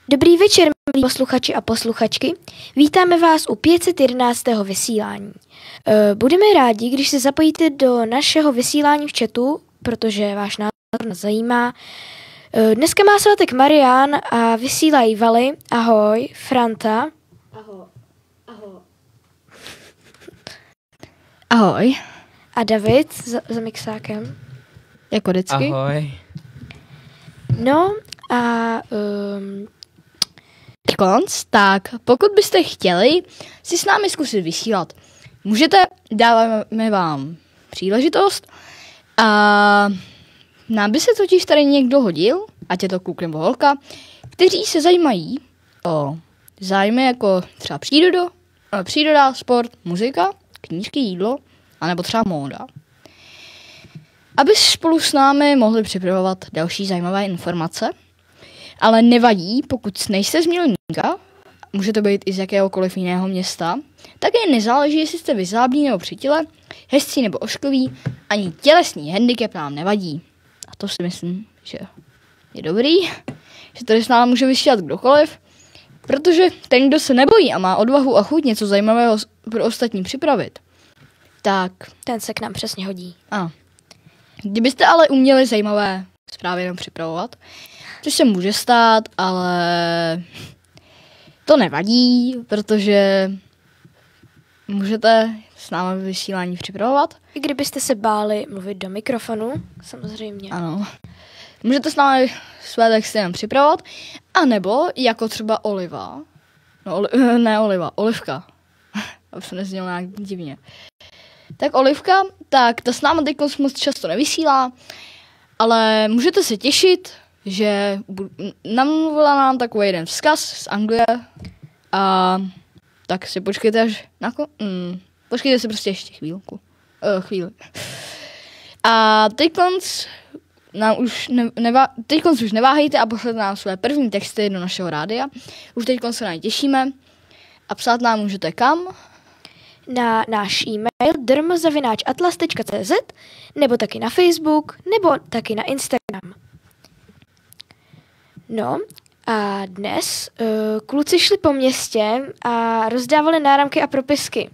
Dobrý večer, milí posluchači a posluchačky. Vítáme vás u 511. vysílání. Budeme rádi, když se zapojíte do našeho vysílání v chatu, protože váš názor nás zajímá. Dneska má svátek Marián a vysílají Vali. Ahoj, Franta. Ahoj. A David za mixákem. Jako vždycky. Ahoj. No a... Tak pokud byste chtěli si s námi zkusit vysílat, můžete, dáváme vám příležitost a nám by se totiž tady někdo hodil, ať je to kluk nebo holka, kteří se zajímají o zájmy jako třeba příroda, sport, muzika, knížky, jídlo, anebo třeba móda. Aby spolu s námi mohli připravovat další zajímavé informace, ale nevadí, pokud nejste z Mělníka, může to být i z jakéhokoliv jiného města, tak jen nezáleží, jestli jste vyzáblí nebo přítele, hezcí nebo ošklivý, ani tělesný handicap nám nevadí. A to si myslím, že je dobrý, že tady s námi může vysílat kdokoliv, protože ten, kdo se nebojí a má odvahu a chuť něco zajímavého pro ostatní připravit, tak... Ten se k nám přesně hodí. Ano. Kdybyste ale uměli zajímavé zprávy jenom připravovat, což se může stát, ale to nevadí, protože můžete s námi vysílání připravovat. I kdybyste se báli mluvit do mikrofonu, samozřejmě. Ano. Můžete s námi své texty jenom připravovat, anebo jako třeba Oliva. No, Olivka. Aby se neznělo nějak divně. Tak Olivka, tak ta s námi teď moc často nevysílá, ale můžete se těšit, že namluvila nám takový jeden vzkaz z Anglie a tak si počkejte až počkejte si prostě ještě chvíli. A teďkonc už neváhejte a pošlete nám své první texty do našeho rádia. Už teďkonc se na ně těšíme a psát nám můžete kam? Na náš e-mail drm@atlas.cz nebo taky na Facebook, nebo taky na Instagram. No a dnes kluci šli po městě a rozdávali náramky a propisky.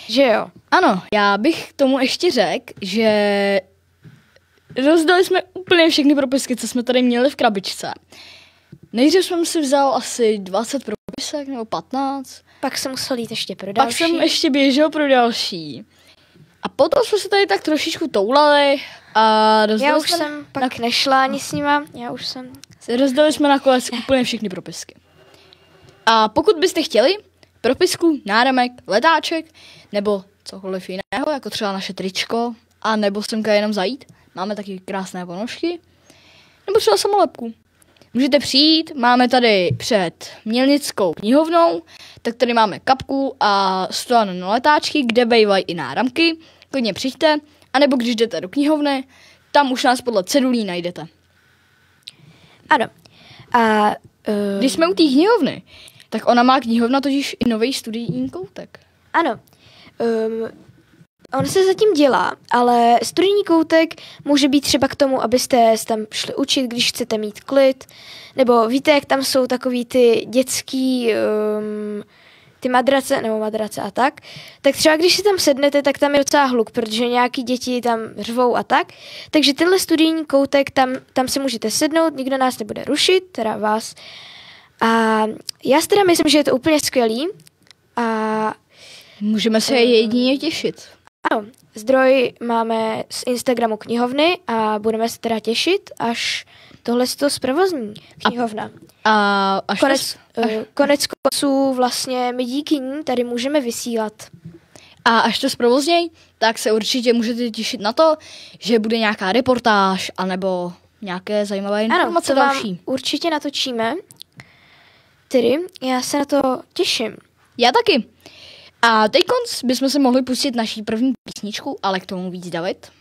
Že jo? Ano, já bych tomu ještě řekl, že rozdali jsme úplně všechny propisky, co jsme tady měli v krabičce. Nejdřív jsem si vzal asi 20 propisek nebo 15. Pak jsem musel jít ještě pro další. Pak jsem ještě běžel pro další. A potom jsme se tady tak trošičku toulali a já už jsem pak nešla ani s nima. Rozdali jsme nakonec úplně všechny propisky. A pokud byste chtěli propisku, náramek, letáček nebo cokoliv jiného, jako třeba naše tričko, a nebo semka jenom zajít, máme taky krásné ponožky, nebo třeba samolepku. Můžete přijít, máme tady před Mělnickou knihovnou, tak tady máme kapku a stojan na letáčky, kde bývají i náramky, klidně přijďte, anebo když jdete do knihovny, tam už nás podle cedulí najdete. Ano. A když jsme u té knihovny, tak ona má knihovna totiž i nový studijní koutek. Ano. On se zatím dělá, ale studijní koutek může být třeba k tomu, abyste tam šli učit, když chcete mít klid, nebo víte, jak tam jsou takový ty dětský ty madrace a tak třeba když si tam sednete, tak tam je docela hluk, protože nějaký děti tam řvou a tak, takže tenhle studijní koutek, tam si můžete sednout, nikdo nás nebude rušit, teda vás. A já si teda myslím, že je to úplně skvělý a můžeme se jedině těšit. Ano, zdroj máme z Instagramu knihovny a budeme se teda těšit, až tohle to zprovozní knihovna. A až konec konců vlastně my díky ní tady můžeme vysílat. A až to zprovozněj, tak se určitě můžete těšit na to, že bude nějaká reportáž anebo nějaké zajímavé informace další. Ano, to vám určitě natočíme. Tedy já se na to těším. Já taky. A teď bychom se mohli pustit naší první písničku, ale k tomu víc David.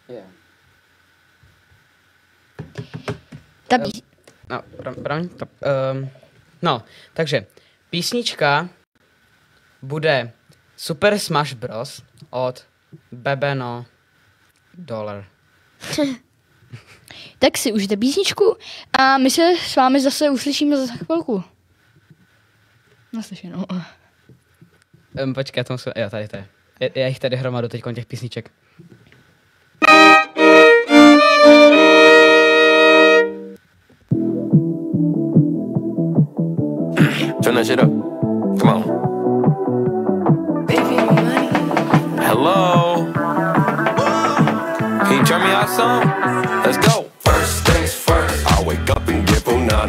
Yeah. Takže písnička bude Super Smash Bros. Od Bebeno Dollar. Tak si užijte písničku a my se s vámi zase uslyšíme za chvilku. Naslyšenou. Počkej, to musím... Jo, tady to je. Já jich tady hromadu teď těch písniček. Turn that shit up. Come on. Hello. Can you turn me out some? Let's go. First things first. I wake up and get na.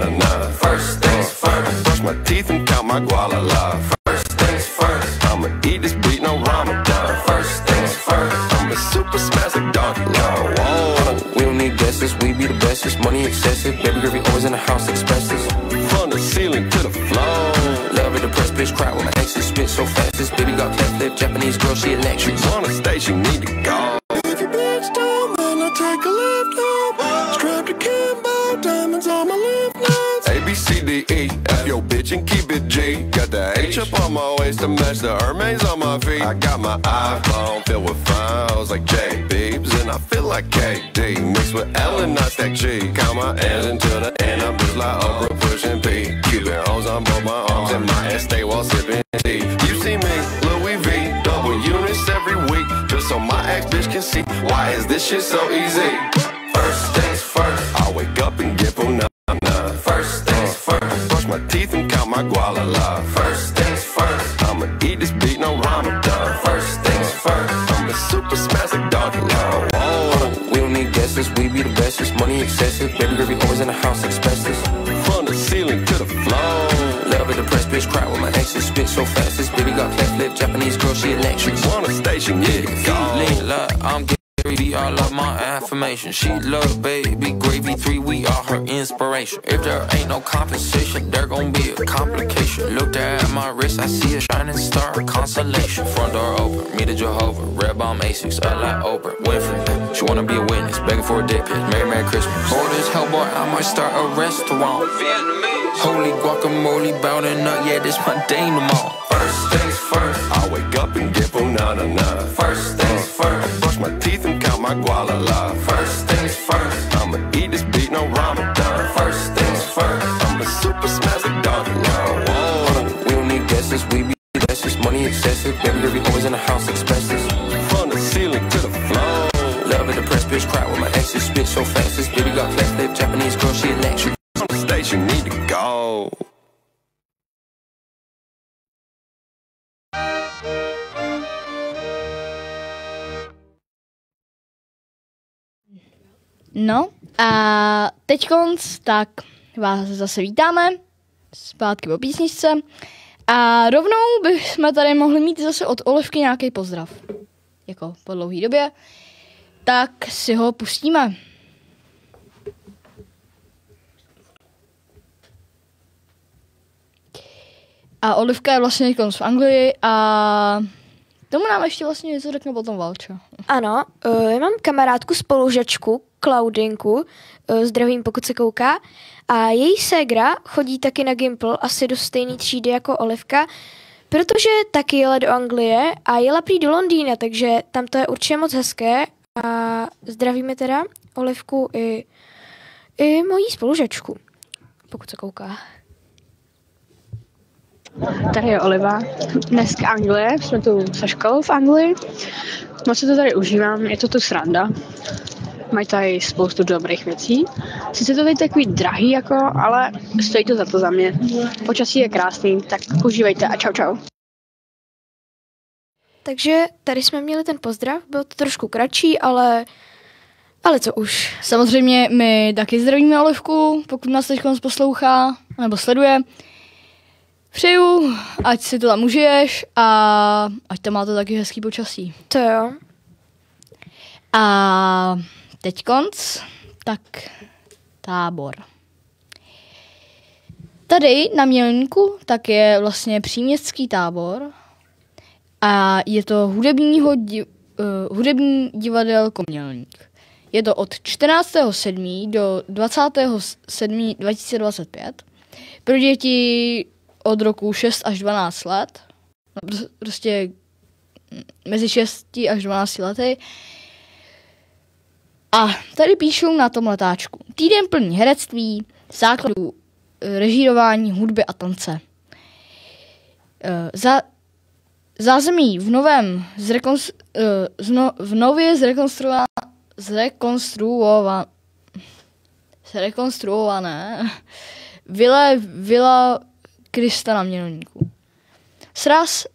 First things first. Brush my teeth and count my guala. First things first. I'ma eat this beat, no Ramadan. First things first. I'm a super spastic doggy. Whoa. We don't need guesses. We be the bestest. Money excessive. Baby girl, we always in the house expenses. From the ceiling to the floor. Love it, depressed bitch, cry when my exes spit so fast. This baby got cleft lip, Japanese girl, she electric. She wanna stay, she need to go. If your bitch don't, then I take a left home. Strap the Kimbo, diamonds on my left nuts. A, B, C, D, E, F your bitch and keep it G. Got the H up on my waist to match the Hermes on my feet. I got my iPhone filled with files like J, Beebs, and I feel like KD. Mixed with L and not stack G. Count my N's until the end, I'm just like Oprah pushing P. Cuban O's on both my arms and my ass stay while sipping tea. You see me, Louis V, double units every week, just so my ex bitch can see why is this shit so easy. First things first, I wake up and get na. First things first, brush my teeth and count my guala. First things first, I'ma eat this beat, no Ramadan. First things first, I'm a super spastic doggy. Whoa. We don't need guesses, we be the bestest. Money excessive, baby girl, we always in the house expenses. From the ceiling to the floor. Love it, depressed bitch, cry when my exes spit so fast. This baby got cleft lip, Japanese girl, she electric. She wanna stay, she need to go. Lean love, I'm getting greedy, I love my affirmation. She love baby gravy 3, we are her inspiration. If there ain't no compensation, there gon' be a complication. Looked at my wrist, I see a shining star, consolation. Front door open, meet a Jehovah, red bomb Asics, I like Oprah Winfrey. She wanna be a witness, begging for a dick pic, Merry Christmas. For this hellboy, I might start a restaurant. Holy guacamole, bounding up, yeah, this my day tomorrow. First things first, I wake up and get na. First things first, brush my teeth and count my guala. First things first, I'ma eat this beat, no Ramadan. First things first, I'm a super spastic doggy. Whoa. We don't need guesses, we be the bestest. Money excessive, baby girl, we always in the house expenses. From the ceiling to the floor. Love it, depressed bitch, cry when my exes spit so fast. This baby got cleft lip, Japanese girl, she electric. On the station, need to go. No a teďkonc, tak vás zase vítáme zpátky po písničce a rovnou bychom tady mohli mít zase od Olivky nějaký pozdrav, jako po dlouhé době, tak si ho pustíme. A Olivka je vlastně v Anglii a tomu nám ještě vlastně něco řekne potom Valča. Ano, já mám kamarádku spolužačku, Klaudinku, zdravím, pokud se kouká, a její ségra chodí taky na Gimple, asi do stejné třídy jako Olivka, protože taky jela do Anglie a jela prý do Londýna, takže tam to je určitě moc hezké a zdravíme teda Olivku i mojí spolužačku, pokud se kouká. Tady je Oliva, dneska Anglie, jsme tu se školou v Anglii, moc se to tady užívám, je to tu sranda, mají tady spoustu dobrých věcí, sice to tady takový drahý jako, ale stojí to za to za mě, počasí je krásný, tak užívejte a čau čau. Takže tady jsme měli ten pozdrav, byl to trošku kratší, ale co už. Samozřejmě my taky zdravíme Olivku, pokud nás teď poslouchá nebo sleduje. Přeju, ať si to tam užiješ a ať tam máte taky hezký počasí. To jo. A teďkonc, tak Tábor. Tady na Mělníku tak je vlastně příměstský tábor a je to hudební divadelko Mělník. Je to od 14.7. do 27.2025 pro děti od roku 6 až 12 let, prostě mezi 6 až 12 lety. A tady píšou na tom letáčku. Týden plný herectví, základů režírování, hudby a tance. Zázemí v nově zrekonstruované Vila Krista na Mělníku. Sraz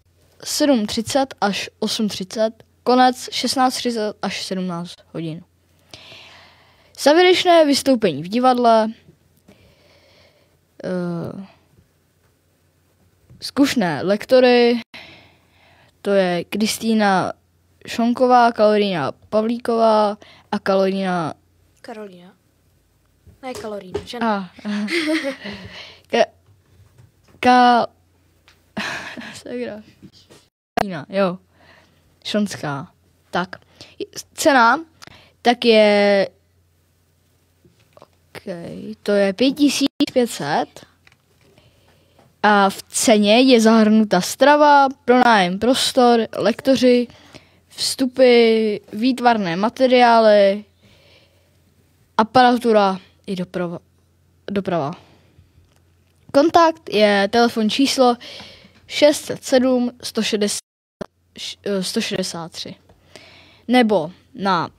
7:30 až 8:30, konec 16:30 až 17 hodin. Závěrečné vystoupení v divadle, zkušné lektory, to je Kristýna Šonková, Karolína Pavlíková a Karolína... Karolína. Ne, Kalorína, že A, Karolína, jo. Šonská. Tak. Cena, tak je... to je 5500 a v ceně je zahrnuta strava, pronájem prostor, lektoři, vstupy, výtvarné materiály, aparatura i doprava. Kontakt je telefon číslo 607 163 nebo na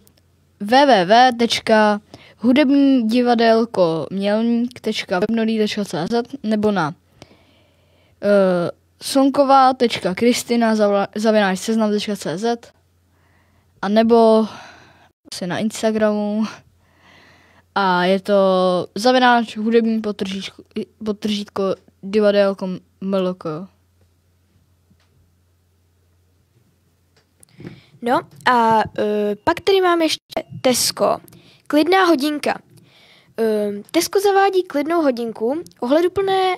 www.hudebnidivadelkomělník.webnodí.cz nebo na sonková.kristina@seznam.cz a nebo asi na Instagramu a je to @ podtržítko divadelko mlk. No a pak tady máme ještě Tesco. Klidná hodinka. Tesco zavádí klidnou hodinku, ohleduplné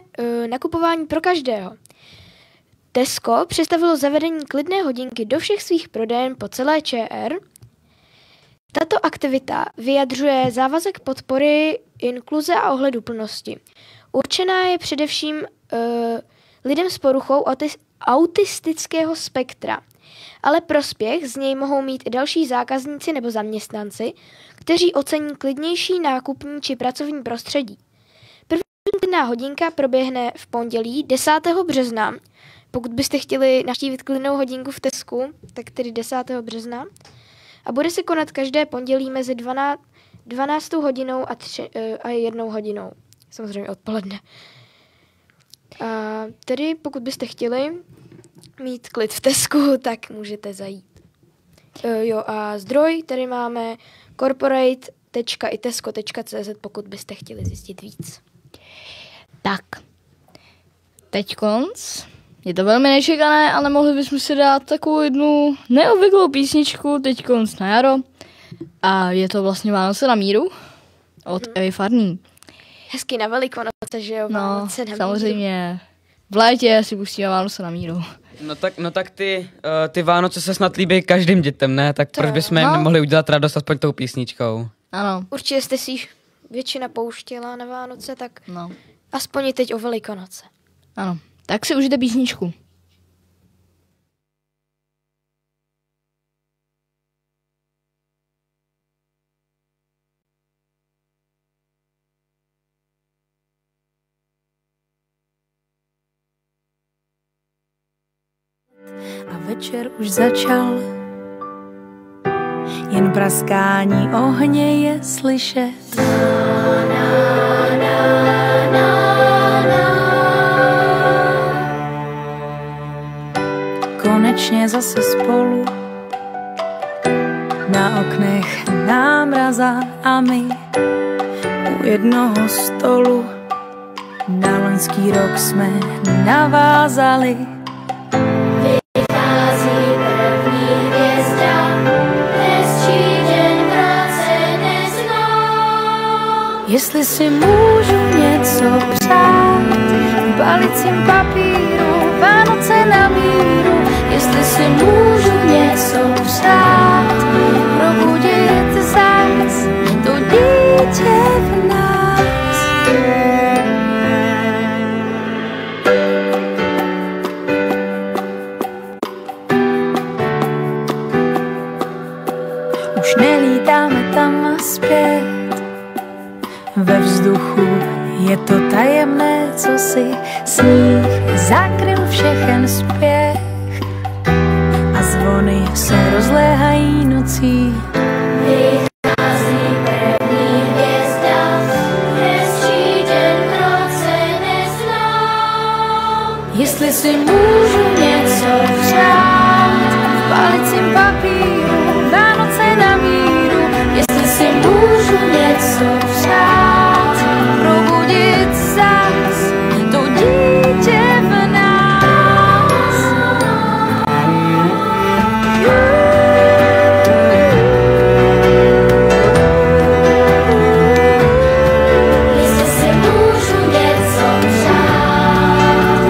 nakupování pro každého. Tesco představilo zavedení klidné hodinky do všech svých prodejen po celé ČR. Tato aktivita vyjadřuje závazek podpory inkluze a ohleduplnosti. Určená je především lidem s poruchou autistického spektra, ale prospěch z něj mohou mít i další zákazníci nebo zaměstnanci, kteří ocení klidnější nákupní či pracovní prostředí. První klidná hodinka proběhne v pondělí 10. března. Pokud byste chtěli navštívit klidnou hodinku v Tesku, tak tedy 10. března. A bude se konat každé pondělí mezi 12. hodinou a 1 hodinou. Samozřejmě odpoledne. A tedy pokud byste chtěli mít klid v Tesku, tak můžete zajít. Jo a zdroj, tady máme corporate.itesco.cz, pokud byste chtěli zjistit víc. Tak, teď konc. Je to velmi nečekané, ale mohli bychom si dát takovou jednu neobvyklou písničku teď konc na jaro. A je to vlastně Vánoce na míru od Evy Farný. Hezky na Velikonoce, že jo? Vánoce na míru. Samozřejmě. V létě si pustíme Vánoce na míru. No tak ty Vánoce se snad líbí každým dětem, ne? Tak proč bychom jim nemohli udělat radost aspoň tou písničkou? Ano. Určitě jste si většina pouštěla na Vánoce, tak No. aspoň i teď o Velikonoce. Ano. Tak si užijte písničku. A večer už začal, jen praskání ohně je slyšet. Konečně zase spolu, na oknech námraza a my u jednoho stolu. Na loňský rok jsme navázali. Jestli si můžu něco přát, v balicím papíru, Vánoce na míru. Jestli si můžu něco přát, probudit zás to dítě v nás. Už nelítáme tam, ve vzduchu. Je to tajemné, co si sníh zakryl všechen spěch a zvony se rozléhají nocí. Vychází první hvězda, hezčí den v roce neznám. Jestli si můžu něco přát, v palicím papíru, Vánoce na míru. Jestli si můžu něco přát, probudit zas to dítě v nás. Jestli si můžu něco přát,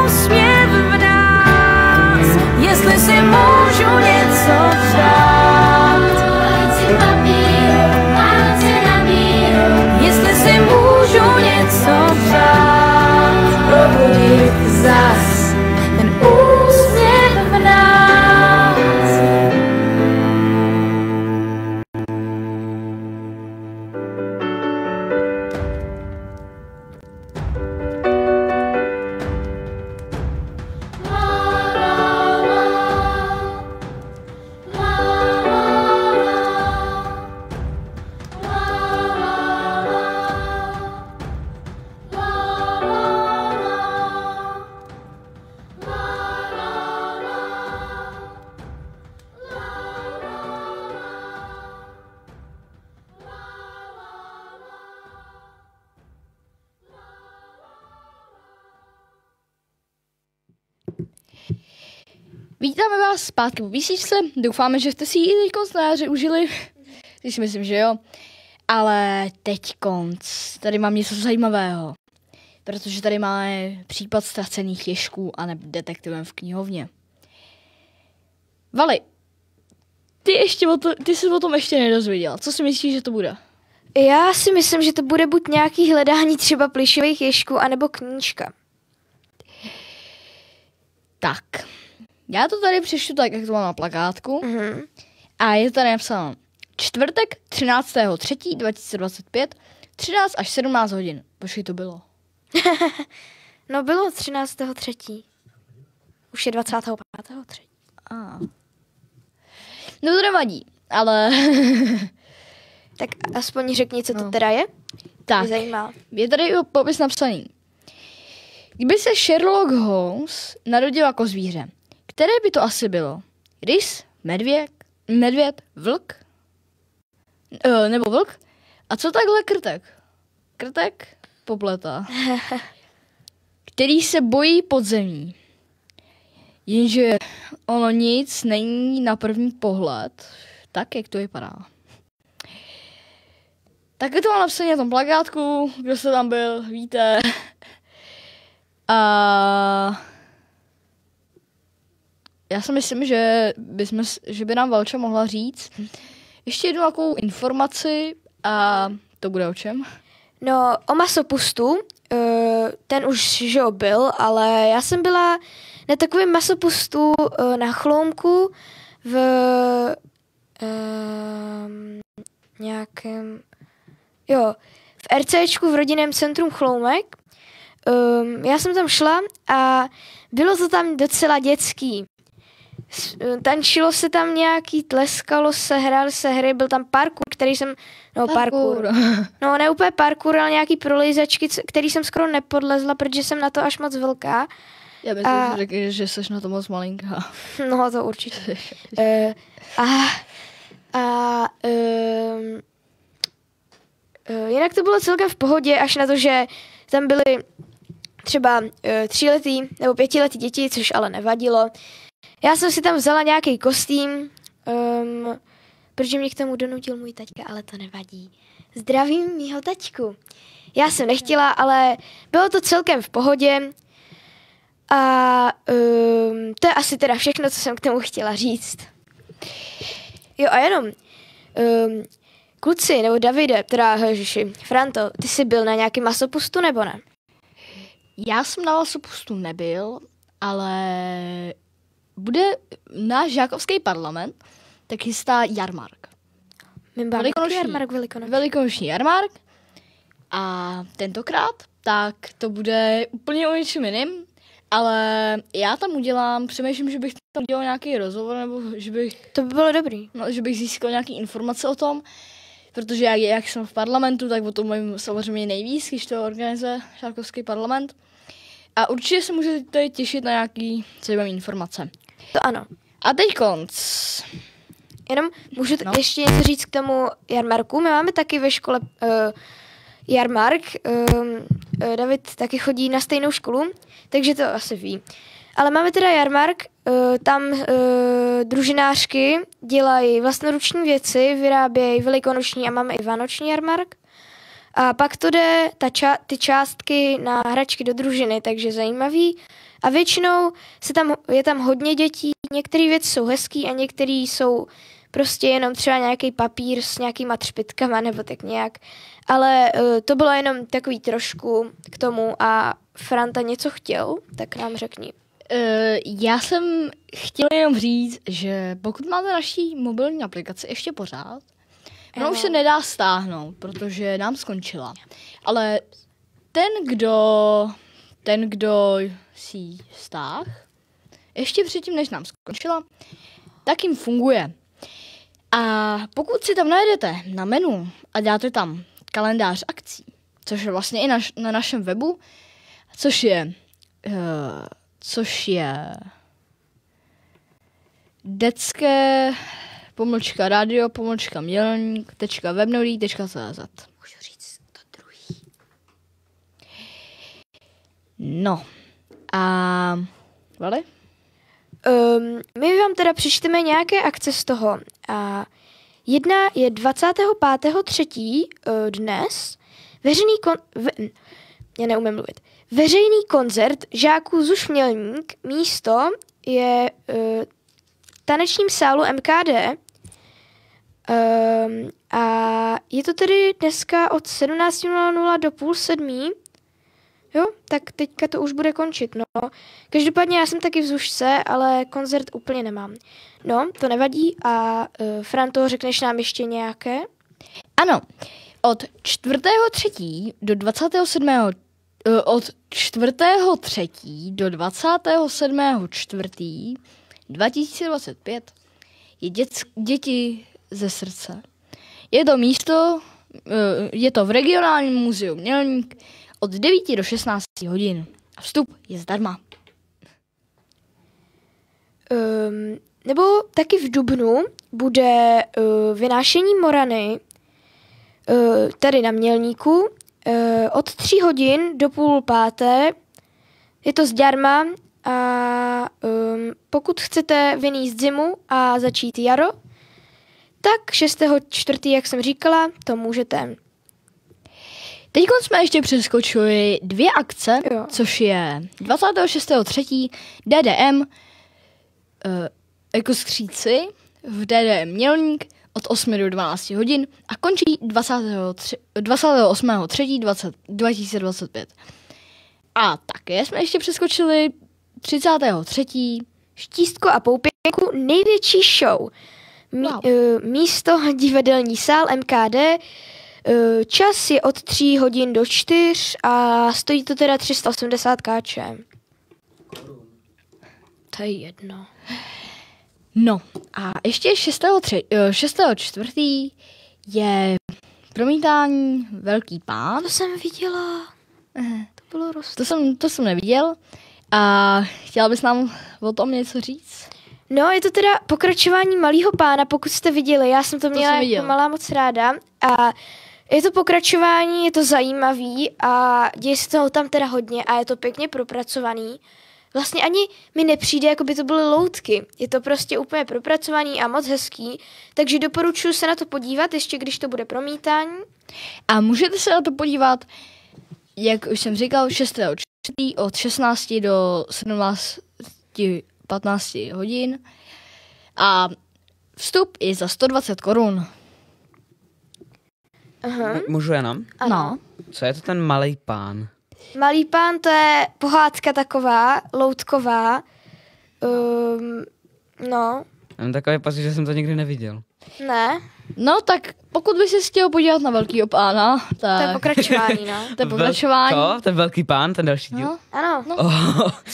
úsměv v nás. Jestli si můžu něco přát, palici papíru, Vánoce na míru. Jestli si můžu něco přát, probudit zas ten úsměv v nás. Vítáme vás zpátky po písničce. Doufáme, že jste si ji teď na jaře užili. Si myslím, že jo. Ale teď tady mám něco zajímavého. Protože tady máme případ ztracených ježků a detektivem v knihovně. Vali, ty jsi o tom ještě nedozvěděla. Co si myslíš, že to bude? Já si myslím, že to bude buď nějaký hledání třeba plyšových ježků, anebo knížka. Tak, já to tady přečtu tak, jak to mám na plakátku. Mhm. A je tady napsáno čtvrtek 13.3.2025 13 až 17 hodin. Počkej, to bylo. No bylo 13.3. Už je 25.3. No to nevadí, ale... Tak aspoň řekni, co to teda je. tak, Mě zajímá. je tady popis napsaný. Kdyby se Sherlock Holmes narodil jako zvíře, které by to asi bylo? Rys, medvěd, vlk? Nebo vlk? A co takhle krtek? Krtek? Popleta. Který se bojí podzemí. Jenže ono nic není na první pohled tak, jak to vypadá. Tak je to mám napsané na tom plakátku, kdo se tam byl, víte. A já si myslím, že by nám Valča mohla říct ještě jednu takovou informaci a to bude o čem? No, o masopustu, ten už že jo, byl, ale já jsem byla na takovém masopustu na Chloumku v nějakém, jo, v RCčku v rodinném centrum Chloumek. Já jsem tam šla a bylo to tam docela dětský. Tančilo se tam nějaký, tleskalo se, hrály se hry, byl tam parkour, který jsem, parkour. No ne úplně parkour, ale nějaký prolejzačky, který jsem skoro nepodlezla, protože jsem na to až moc velká. Já bych si řekl, že jsi na to moc malinká. No to určitě. Jinak to bylo celkem v pohodě, až na to, že tam byly třeba 3letý nebo 5letý děti, což ale nevadilo. Já jsem si tam vzala nějaký kostým, protože mě k tomu donutil můj taťka, ale to nevadí. Zdravím mýho taťku. Já jsem nechtěla, ale bylo to celkem v pohodě. A to je asi teda všechno, co jsem k tomu chtěla říct. Jo a jenom, kluci, nebo Davide, Franto, ty jsi byl na nějakém masopustu, nebo ne? Já jsem na masopustu nebyl, ale bude náš žákovský parlament, tak chystá jarmark. Velikonoční jarmark. Velikonoční jarmark A tentokrát, tak to bude úplně o něčem jiným, ale já tam přemýšlím, že bych tam udělal nějaký rozhovor, nebo že bych... To by bylo dobrý. No, že bych získal nějaké informace o tom, protože jak jsem v parlamentu, tak o tom mluvím samozřejmě nejvíc, když to organizuje Šárkovský parlament. A určitě se můžete těšit na nějaký zajímavé informace. To ano. A teď konc. Jenom můžu ještě něco říct k tomu jarmarku. My máme taky ve škole jarmark. David taky chodí na stejnou školu, takže to asi ví. Ale máme teda jarmark, tam družinářky dělají vlastnoruční věci, vyrábějí velikonoční a máme i vánoční jarmark. A pak to jde ty částky na hračky do družiny, takže zajímavý. A většinou je tam hodně dětí, některé věci jsou hezký a některé jsou prostě jenom třeba nějaký papír s nějakýma třpitkama nebo tak nějak. Ale to bylo jenom takový trošku k tomu a Franta něco chtěl, tak nám řekni. Já jsem chtěla jenom říct, že pokud máte naší mobilní aplikaci ještě pořád, ona už se nedá stáhnout, protože nám skončila. Ale ten, kdo si ji stáhl, ještě předtím, než nám skončila, tak jim funguje. A pokud si tam najdete na menu a dáte tam kalendář akcí, což je vlastně i na našem webu, což je detské-radio-mělník.webnodí.cz. Můžu říct to druhý. No. A... Vale? My vám teda přečteme nějaké akce z toho. A jedna je 25.3. Dnes. Veřejný koncert žáků ZUŠ Mělník. Místo je tanečním sálu MKD. A je to tedy dneska od 17:00 do 6:30. Jo, tak teďka to už bude končit, no. Každopádně já jsem taky v ZUŠce, ale koncert úplně nemám. No, to nevadí a Franto, řekneš nám ještě nějaké? Ano, od 4.3. do 27.4.2025 je děti ze srdce. Je to v regionálním muzeu Mělník od 9 do 16 hodin. A vstup je zdarma. Nebo taky v dubnu bude vynášení Morany tady na Mělníku od 3 hodin do 4:30. Je to zdarma a pokud chcete vynést zimu a začít jaro, tak 6.4., jak jsem říkala, to můžete. Teď jsme ještě přeskočili 2 akce, což je 26.3. DDM Ekoskříci v DDM Mělník od 8 do 12 hodin a končí 28.3.2025. A také jsme ještě přeskočili 30.3. Štístko a Poupěnku, největší show. Místo divadelní sál MKD. Čas je od 3 hodin do 4 a stojí to teda 380 kč. To je jedno. No a ještě 6.4. je promítání Velký pán. To jsem viděla. To bylo to jsem neviděl. A chtěla bys nám o tom něco říct? No, je to teda pokračování Malýho pána, pokud jste viděli. Já jsem to měla jako malá moc ráda. A je to pokračování, je to zajímavý a děje se toho tam teda hodně a je to pěkně propracovaný. Vlastně ani mi nepřijde, jako by to byly loutky. Je to prostě úplně propracovaný a moc hezký. Takže doporučuji se na to podívat, ještě když to bude promítání. A můžete se na to podívat, jak už jsem říkal, 6.4. od 16 do 17:15 hodin. A vstup je za 120 korun. Aha. Můžu jenom? Ano. Co je to ten Malý pán? Malý pán, to je pohádka taková, loutková. No. Mám takový pocit, že jsem to nikdy neviděl. Ne. No tak pokud by si chtěl podívat na Velkýho pána, tak... To je pokračování, no. To je pokračování. Co? Ten velký pán, ten další díl? No. Ano,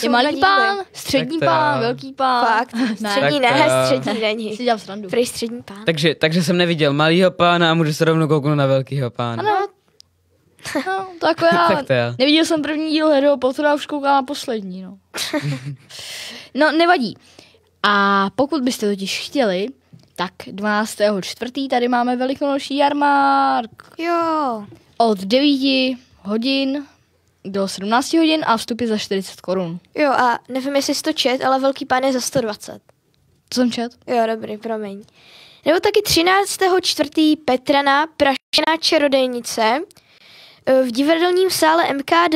Je malý díly. pán, střední Tak to pán, jo. velký pán. Fakt, střední Tak to ne, jo. střední není. Si dělám srandu. Prej střední pán. Takže jsem neviděl malýho pána a můžu se rovnou kouknout na velkýho pána. Ano. No, to jako já. Tak to jo. Neviděl jsem první díl Harryho Pottera, už koukám na poslední, no. No, nevadí. A pokud byste totiž chtěli, tak 12.4. tady máme velikonoční jarmark. Jo. Od 9 hodin do 17 hodin a vstup je za 40 korun. Jo, a nevím, jestli jsi to čet, ale velký pán je za 120. To jsem čet? Jo, dobrý, promiň. Nebo taky 13.4. Petrana, Prašená čarodejnice v divadelním sále MKD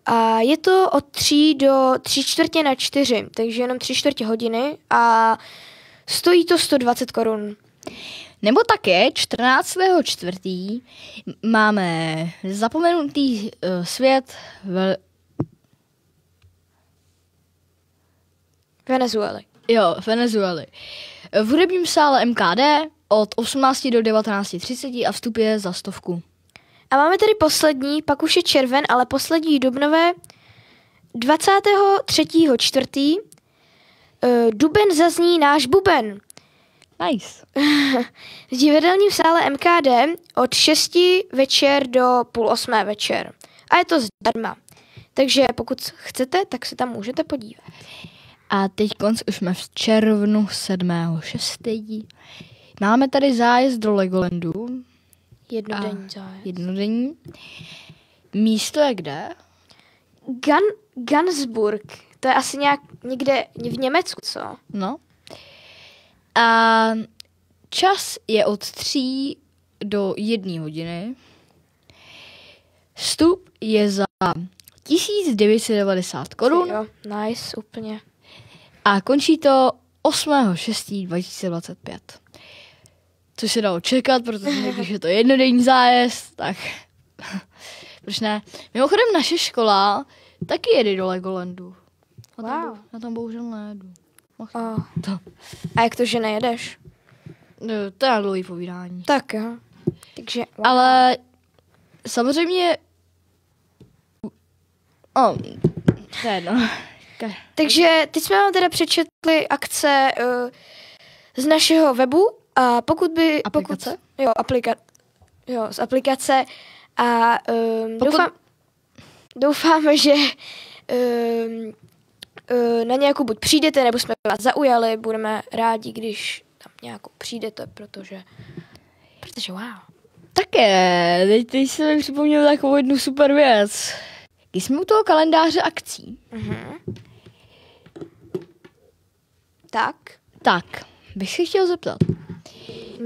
a je to od 3 do 3/4, takže jenom 3/4 hodiny a stojí to 120 korun. Nebo také 14.4. máme zapomenutý svět Venezuely. Venezuely. V hudebním sále MKD od 18 do 19.30 a vstup je za 100. A máme tady poslední, pak už je červen, ale poslední dubnové 23.4. Duben zazní náš buben. Nice. V divadelním sále MKD od 6 večer do 7:30 večer. A je to zdarma. Takže pokud chcete, tak se tam můžete podívat. A teď už jsme v červnu 7.6. Máme tady zájezd do Legolandu. Jednodenní zájezd. Jednodenní. Místo je kde? Gansburg. To je asi někde v Německu, co? No. A čas je od 3 do 1 hodiny. Vstup je za 1990 korun. Jo, nice, úplně. A končí to 8.6.2025. Což se dalo čekat, protože když je to jednodenní zájezd, tak proč ne? Mimochodem naše škola taky jede do Legolandu. Na tom bohužel nejedu. To. A jak to, že nejedeš? No, to je dlouhý povídání. Tak jo. Takže, Ale samozřejmě... To je jedno. Takže teď jsme vám teda přečetli akce z našeho webu a pokud by... Aplikace? Z aplikace a doufáme, že na nějakou buď přijdete, nebo jsme vás zaujali, budeme rádi, když tam nějakou přijdete, protože wow. Také, teď jsem mi připomněl takovou jednu super věc. Když jsme u toho kalendáře akcí, tak bych se chtěl zeptat.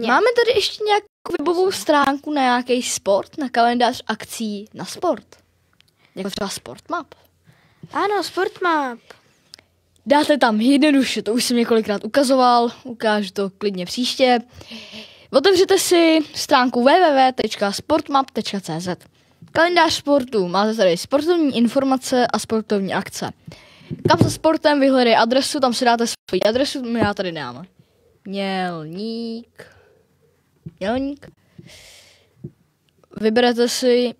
Máme tady ještě nějakou webovou stránku na nějaký sport, na kalendář akcí na sport? Jako třeba Sportmap? Ano, Sportmap. Dáte tam jednoduše, to už jsem několikrát ukazoval, ukážu to klidně příště. Otevřete si stránku www.sportmap.cz. Kalendář sportu, máte tady sportovní informace a sportovní akce. Kam se sportem vyhledej adresu, tam si dáte svoji adresu, my já tady nemáme. Mělník. Vyberete si,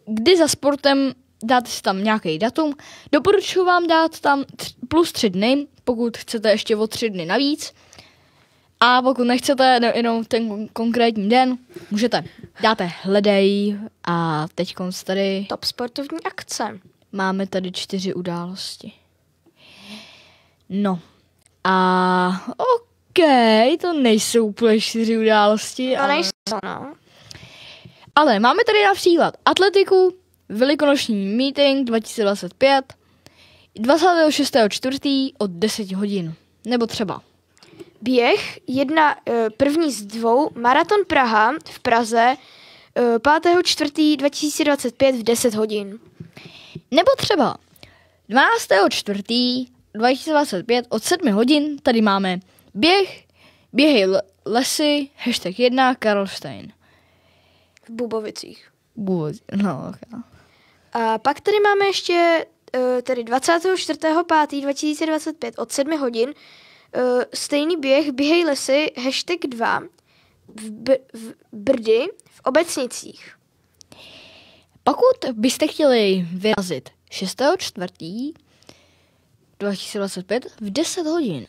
kdy za sportem, dáte si tam nějaký datum. Doporučuji vám dát tam plus 3 dny, pokud chcete ještě o 3 dny navíc. A pokud nechcete jenom ten konkrétní den, můžete. Dáte hledej a teď tady... Top sportovní akce. Máme tady 4 události. No. A to nejsou úplně 4 události. To nejsou, no. Ale máme tady například atletiku, velikonoční meeting 2025, 26.4. od 10 hodin. Nebo třeba běh, první z 2, Maraton Praha v Praze 5.4.2025 v 10 hodin. Nebo třeba 12.4.2025 od 7 hodin tady máme běhej lesy, #1 Karlštejn. V Bubovicích. No, okay. A pak tady máme ještě tedy 24.5.2025 od 7 hodin stejný běh Běhej lesy #2 v Brdy v Obecnicích. Pokud byste chtěli vyrazit 6.4.2025 v 10 hodin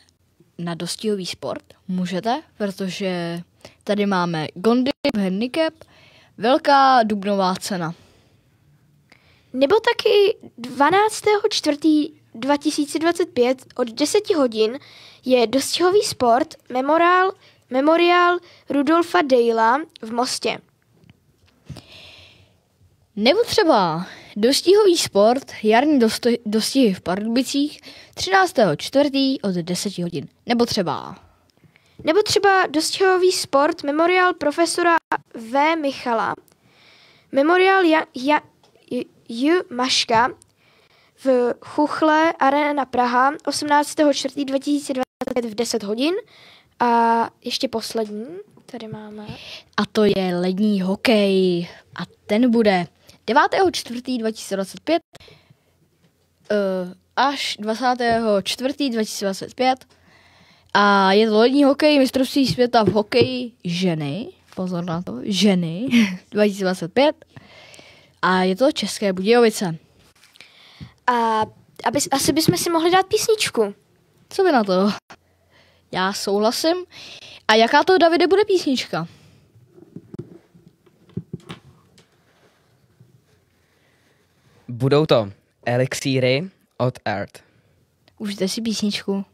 na dostihový sport, můžete, protože tady máme Gondy, handicap, velká dubnová cena. Nebo taky 12.4.2025 od 10 hodin je dostihový sport Memoriál Rudolfa Dejla v Mostě. Nebo třeba dostihový sport, jarní dostihy v Pardubicích 13.4. od 10 hodin. Nebo třeba dostihový sport Memoriál profesora V. Michala, Memoriál J. Maška v Chuchle Arena Praha 18.4.2025 v 10 hodin. A ještě poslední, tady máme. A to je lední hokej. A ten bude 9.4.2025 až 20.4.2025. A je to lední hokej, mistrovství světa v hokeji ženy. Pozor na to, ženy 2025. A je to České Budějovice. A asi bychom si mohli dát písničku. Co vy na to? Já souhlasím. A jaká to, Davide, bude písnička? Budou to elixíry od Earth. Užijte si písničku.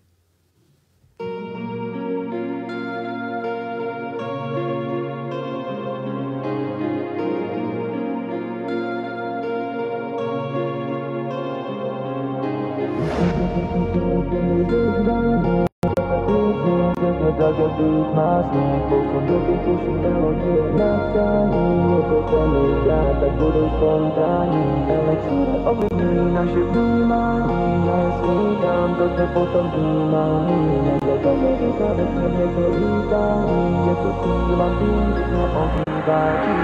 Tak jak být má sněh, posun do těch uší melodie napsání. Je to celý dát, tak budou spontánní. Elixíry ovlivňují naše vnímání. Já je slíkám, to se potom vnímání. Nebude to nevíta, vesmírně to lítání. Je to síla tým, když neobývání.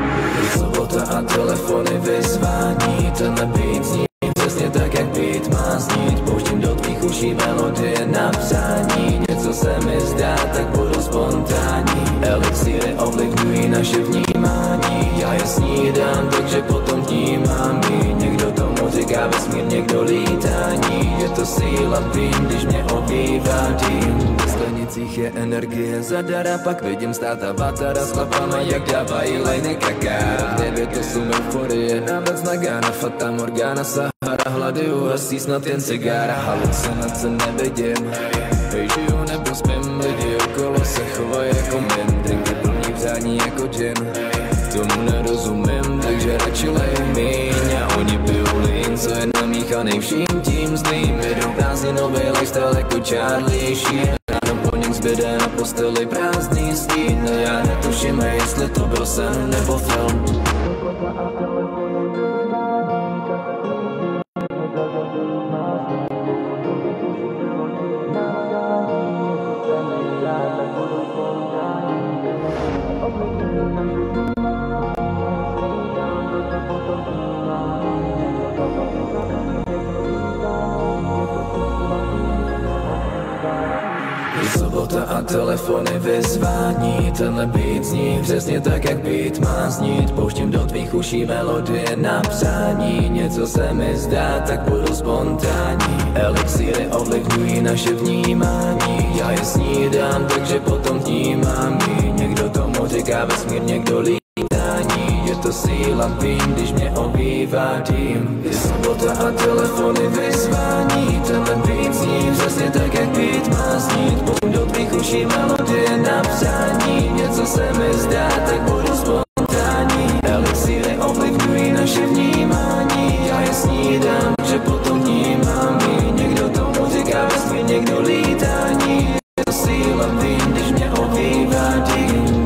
Sobota a telefony vyzvání. Tenhle beat zní přesně tak, jak beat má znít. Pouštím do tvých uší melodie napsání. Něco se mi zdá, tak budu spontánní. Elixíry ovlivňují naše vnímání. Já je snídám, takže potom vnímám jí. Někdo tomu říká vesmír, někdo lítání. Je to síla vím, když mě obývá dým. V sklenicích je energie zadara. Pak vidím stát avatara s chlapama, jak dávají lejny kaká. 9-8 euforie, návrat z Nagana, Fata Morgana, Sahara, hlady uhasí snad jen cigára. Halucinace nevidím, hej, žiju nebo spím, lidi okolo se chovají jako min. Drinky plní přání jako džin, tomu nerozumím, takže radši lej míň. A oni pijou lín, co je namíchaný vším tím zlým. Jedou prázdninový lifestyle jako Charlie Sheen. Ráno po něm zbyde na posteli prázdný stín. Já netuším, jestli to byl sen nebo film. Sobota a telefony vyzvání. Tenhle beat zní přesně tak, jak beat má znít. Pouštím do tvých uší melodie na přání. Něco se mi zdá, tak budu spontánní. Elixíry ovlivňují naše vnímání. Já je snídám, takže potom vnímám jí. Někdo tomu říká vesmír, někdo lítání. Je to síla vím, když mě obývá dým. Je sobota a telefony vyzvání. Tenhle beat zní přesně tak, jak beat má znít. Pouštím do tvých uší melodie na přání. Něco se mi zdá, tak budu spontánní. Elixíry ovlivňují naše vnímání. Já je snídám, že potom vnímám jí. Někdo tomu říká vesmír, někdo lítání. Je to síla vím, když mě obývá dým.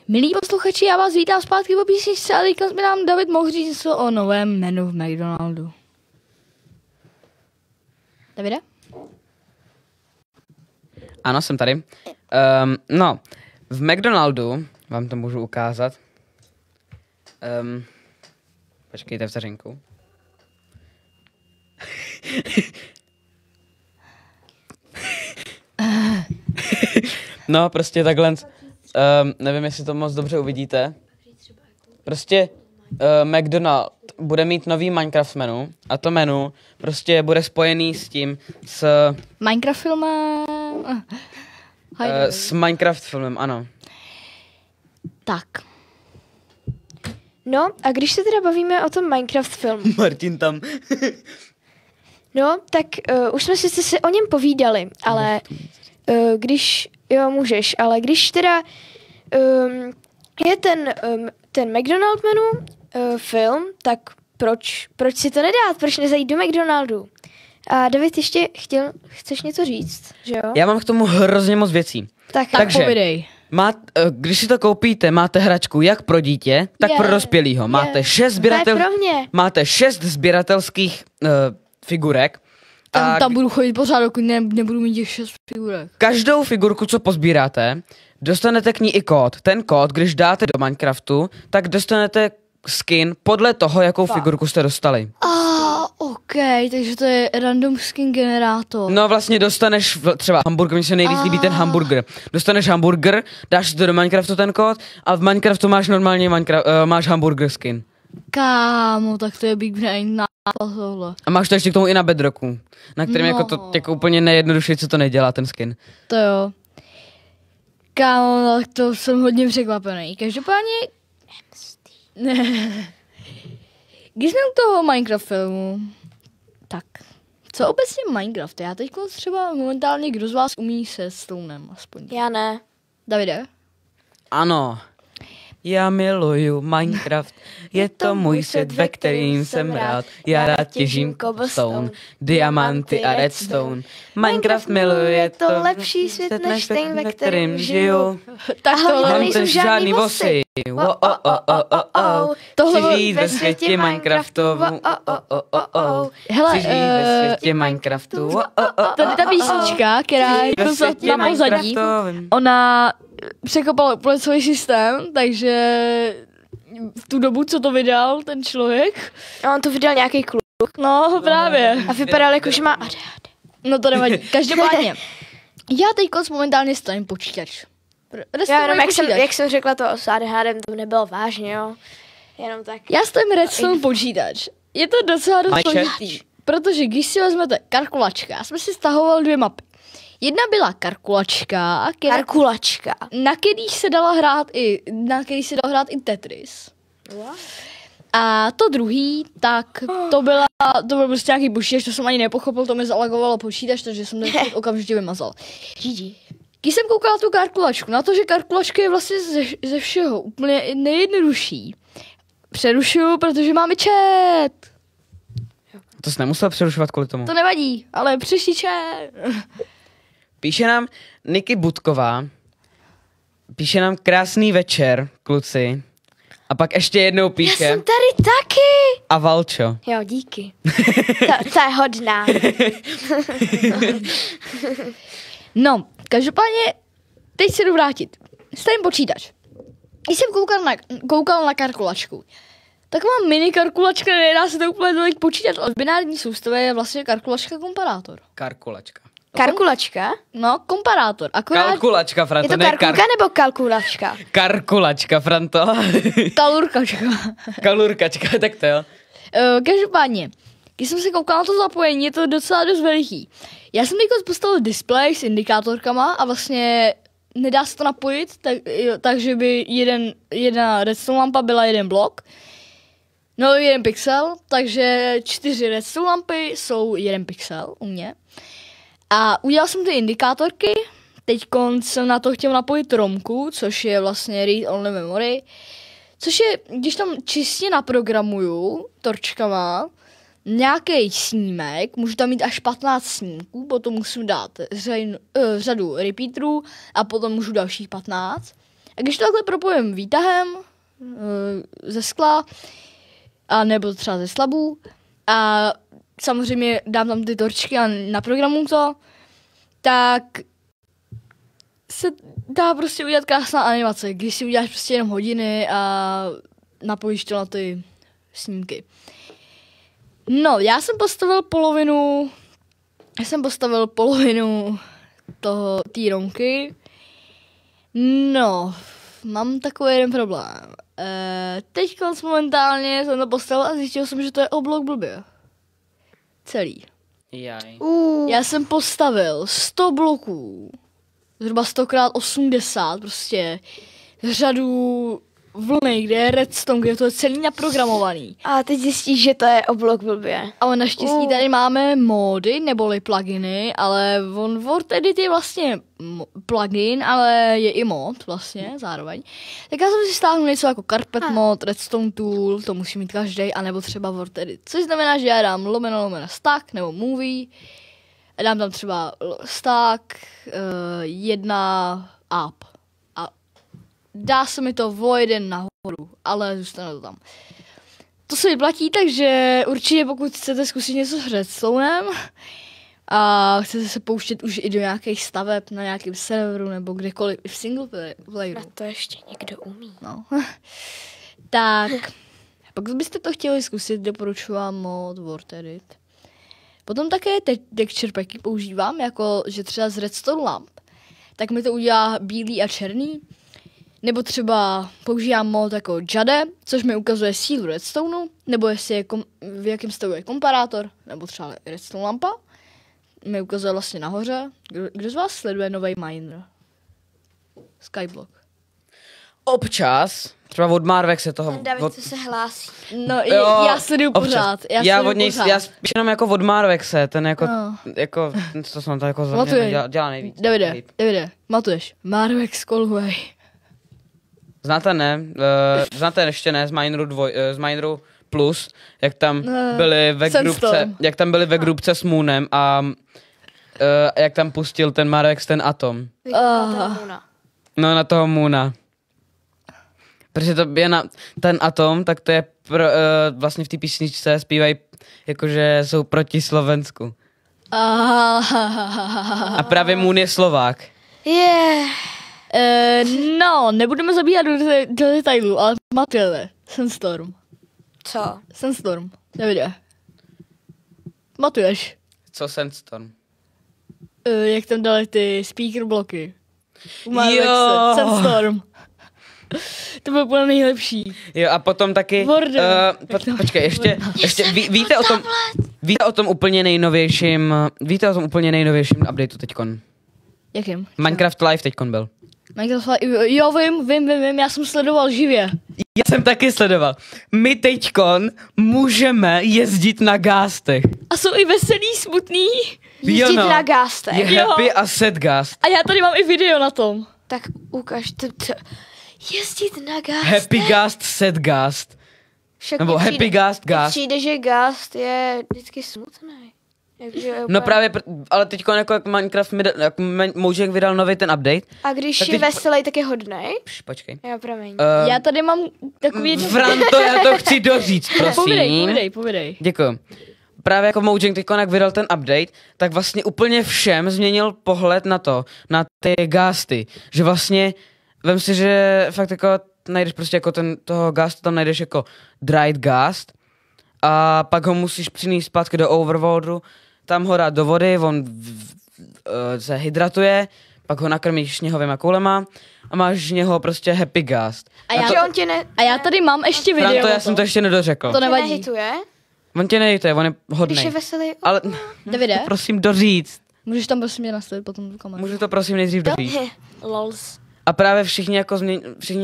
Milí posluchači, já vás vítám zpátky po písničce a teďka mi nám David mohl říct něco o novém menu v McDonaldu. Davide? Ano, jsem tady. No, v McDonaldu, vám to můžu ukázat. Počkejte vteřinku. No, prostě takhle. Nevím, jestli to moc dobře uvidíte. Prostě McDonald bude mít nový Minecraft menu a to menu prostě bude spojený s tím, Minecraft filmem. S Minecraft filmem, ano. Tak. No a když se teda bavíme o tom Minecraft filmu, Martin tam. no tak už jsme sice se o něm povídali, ale když, jo můžeš, ale když teda je ten McDonald menu film, tak proč si to nedát, proč nezajít do McDonaldu? A David ještě chceš něco říct, že jo? Já mám k tomu hrozně moc věcí. Takže povidej. Když si to koupíte, máte hračku jak pro dítě, tak pro dospělýho. Máte 6 máte 6 sběratelských figurek. Tam budu chodit pořád, dokud nebudu mít těch 6 figurek. Každou figurku, co pozbíráte, dostanete k ní i kód. Ten kód, když dáte do Minecraftu, tak dostanete skin podle toho, jakou figurku jste dostali. OK, takže to je random skin generátor. No vlastně dostaneš třeba hamburger, mně se nejvíc líbí ten hamburger. Dostaneš hamburger, dáš si to do Minecraftu ten kód a v Minecraftu máš normálně máš hamburger skin. Kámo, tak to je Big Brain nápad tohle. A máš to ještě k tomu i na Bedrocku, na kterém jako úplně nejjednodušeji, co to nedělá ten skin. To jo. Kámo, tak to jsem hodně překvapený. Každopádně... Když jsme u toho Minecraft filmu, tak co obecně Minecraft? Já teď třeba momentálně, kdo z vás umí se Stonem aspoň? Já ne. Davide? Ano. Já miluju Minecraft, je to můj svět, ve kterým jsem rád. Já rád těžím cobblestone, diamanty a redstone. Minecraft miluju, je to lepší svět než ten, ve kterým žiju. Tak tohle nejsou žádný vosy. Chci žít ve světě Minecraftovu. Hele, Chci žít ve světě Minecraftu. tady ta písnička, která je to na pozadí, ona překopala úplně svůj systém, takže v tu dobu, co to vydal ten člověk. A on to vydal nějaký kluk. No, právě. A vypadal jako, že má ADHD. No to nevadí. Každopádně, já teď momentálně stavím počítač. Já jenom, jak jsem řekla to s ADHD, to nebylo vážně, jo. Jenom tak. Já stavím redstone počítač. Je to docela dost složitý, protože když si vezmete kalkulačka, já jsem si stahoval 2 mapy. Jedna byla kalkulačka, na který se dalo hrát i Tetris. A to druhý, tak to byl prostě nějaký počítač, to jsem ani nepochopil, to mi zalagovalo počítač, takže jsem ten okamžitě vymazal. Když jsem koukala tu kalkulačku, na to, že kalkulačka je vlastně ze všeho úplně nejjednodušší. Přerušuju, protože máme chat. To jsi nemusel přerušovat kvůli tomu. To nevadí, ale přešli chat. Píše nám Niky Budková, píše nám krásný večer, kluci. A pak ještě jednou píše. Já jsem tady taky. A Valčo. Jo, díky. to je hodná. No, každopádně, teď se jdu vrátit. Stavím počítač. Když jsem koukal na kalkulačku, taková mini kalkulačka, nedá se to úplně tolik počítat, ale v binární soustavě je vlastně kalkulačka komparátor. Kalkulačka? No, komparátor. Akorát... Kalkulačka, Franto. Je to karkulka nebo kalkulačka? Kalkulačka, Franto. Kalurkačka. Kalurkačka, tak to jo. Každopádně, když jsem se koukal na to zapojení, je to docela dost veliký. Já jsem teď postavil displej s indikátorkama a vlastně nedá se to napojit, takže by jedna redstone lampa byla 1 blok, no 1 pixel, takže 4 redstone lampy jsou 1 pixel u mě. A udělal jsem ty indikátorky, teď jsem na to chtěl napojit romku, což je vlastně read only memory, což je, když tam čistě naprogramuju torčkama nějaký snímek, můžu tam mít až 15 snímků, potom musím dát řadu repeaterů a potom můžu dalších 15. A když to takhle propojím výtahem ze skla, a nebo třeba ze slabů, a samozřejmě dám tam ty torčky a naprogramuju to, tak se dá prostě udělat krásná animace, když si uděláš prostě jenom hodiny a napojíš to na ty snímky. No, já jsem postavil polovinu té romky. No, mám takový jeden problém. Teď momentálně jsem to postavil a zjistil jsem, že to je oblok blbě. Celý. Jaj. Já jsem postavil 100 bloků, zhruba 100x80, prostě řadu vlny, kde je redstone, kde to je celý naprogramovaný. A teď zjistíš, že to je oblok blbě. Ale naštěstí tady máme módy, neboli pluginy, ale Word Edit je vlastně plugin, ale je i mod vlastně zároveň. Tak já jsem si stáhnul něco jako Carpet mod, Redstone Tool, to musí mít každý, anebo třeba Word Edit. Což znamená, že já dám lomeno stack nebo movie, a dám tam třeba stack 1 up. A dá se mi to o jeden nahoru, ale zůstane to tam. To se vyplatí, takže určitě pokud chcete zkusit něco s Redstonem a chcete se pouštět už i do nějakých staveb na nějakém serveru nebo kdekoliv i v single playeru. A to ještě někdo umí. No. Tak, pokud byste to chtěli zkusit, doporučuji vám mod Word Edit. Potom také texture packy používám, jako že třeba z Redstone lamp, tak mi to udělá bílý a černý. Nebo třeba používám mod jako Jade, což mi ukazuje sílu Redstoneu, nebo jestli je v jakém stavu je komparátor, nebo třeba Redstone lampa. Mi ukazuje vlastně nahoře. Kdo z vás sleduje nový miner? Skyblock. Občas, třeba od Marvek se toho... Ten David, co se hlásí. No, já sleduju občas. pořád. Já spíš jenom jako od Marvexe, ten jako, jako, co jsem to jako za mě dělá nejvíc. Davide, matuješ? Marvex Colway. Znáte ne? Znáte ještě ne z Mineru Plus, jak tam byli ve grupce s Moonem a jak tam pustil ten Marvex ten atom. No na toho Moona. Protože to je ten atom, tak to je vlastně v té písničce zpívají jakože jsou proti Slovensku. A právě Moon je Slovák. No, nebudeme zabíhat do detailů, ale matujete. Sandstorm. Co? Sandstorm. Davide. Matuješ? Co Sandstorm? Jak tam dali ty speaker bloky. Sandstorm. To bylo úplně nejlepší. Jo, a potom taky... Počkej, ještě víte o tom úplně nejnovějším updateu teďkon? Jakým? Minecraft Live teďkon byl. Minecraft Live, jo, vím, já jsem sledoval živě. Já jsem taky sledoval. My teďkon můžeme jezdit na gástech. A jsou i veselý, smutný. Jezdit na gástech. Je happy a sad gást. A já tady mám i video na tom. Tak ukaž to. Jezdit na gástech. Happy gást, sad gást. Nebo happy gást. Přijde, že gást je vždycky smutný. No právě, ale teďko jako Minecraft Mojang vydal nový ten update. A když je veselý, tak je hodnej? Počkej. Já promiň. Já tady mám takový... Franto, já to chci doříct, prosím. Povídej. Děkuji. Právě jako Mojang teďko jak vydal ten update, tak vlastně úplně všem změnil pohled na ty gásty. Že vlastně, vem si, že fakt jako najdeš prostě jako toho gástu, tam najdeš jako dried gást a pak ho musíš přinést zpátky do overworldu, tam ho dát do vody, on se hydratuje, pak ho nakrmíš sněhovýma koulema a máš z něho prostě happy gást. A já tady mám ještě video. Franto, já jsem to ještě nedořekl. To nevadí. Nehituje? On tě nejde, on je hodnej. Když je veselý. Ale Davide? prosím doříct. Můžeš tam prosím mě nastavit potom tu kameru. Můžu to prosím nejdřív doříct. Lols. A právě všichni